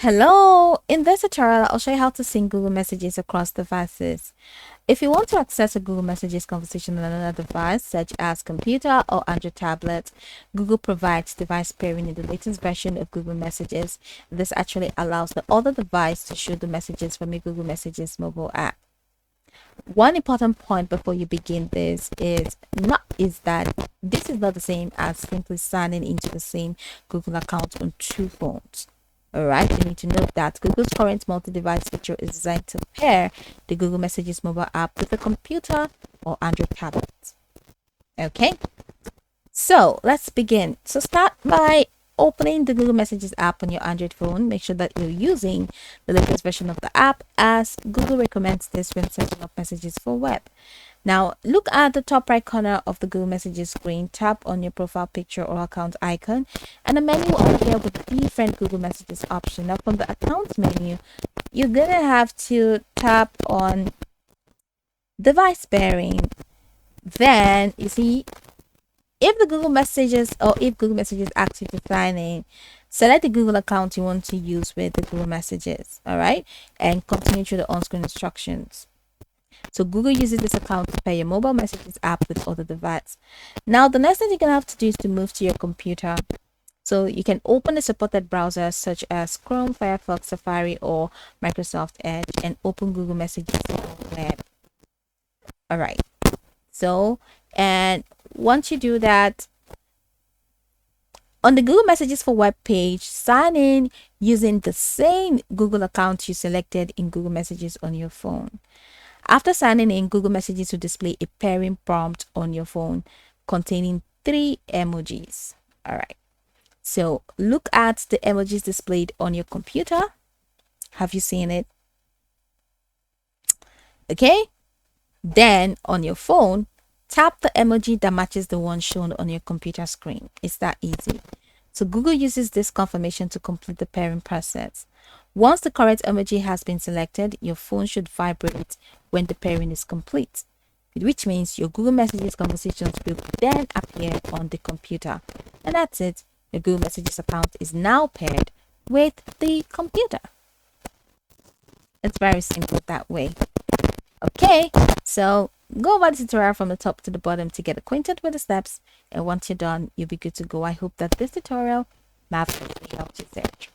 Hello! In this tutorial, I'll show you how to sync Google Messages across devices. If you want to access a Google Messages conversation on another device, such as computer or Android tablet, Google provides device pairing in the latest version of Google Messages. This actually allows the other device to show the messages from your Google Messages mobile app. One important point before you begin this is that this is not the same as simply signing into the same Google account on two phones. All right, you need to note that Google's current multi-device feature is designed to pair the Google Messages mobile app with a computer or Android tablet. Okay, so let's begin. So start by opening the Google Messages app on your Android phone. Make sure that you're using the latest version of the app, as Google recommends this when setting up messages for web. Now, look at the top right corner of the Google Messages screen, tap on your profile picture or account icon, and a menu will appear with different Google Messages options. Now, from the account menu, you're going to have to tap on device pairing. Then, you see, if Google Messages asks you to sign in, select the Google account you want to use with the Google Messages, all right, and continue through the on-screen instructions. So Google uses this account to pair your mobile messages app with other devices. Now, the next thing you're going to have to do is to move to your computer. So you can open the supported browsers such as Chrome, Firefox, Safari, or Microsoft Edge, and open Google Messages on the web. All right. So, and once you do that, on the Google Messages for web page, sign in using the same Google account you selected in Google Messages on your phone. After signing in, Google Messages will display a pairing prompt on your phone containing 3 emojis. All right. So look at the emojis displayed on your computer. Have you seen it? Okay. Then on your phone, tap the emoji that matches the one shown on your computer screen. It's that easy. So Google uses this confirmation to complete the pairing process. Once the correct emoji has been selected, your phone should vibrate when the pairing is complete, which means your Google Messages conversations will then appear on the computer. And that's it. Your Google Messages account is now paired with the computer. It's very simple that way. Okay, so go over the tutorial from the top to the bottom to get acquainted with the steps, and once you're done, you'll be good to go. I hope that this tutorial may have helped you search.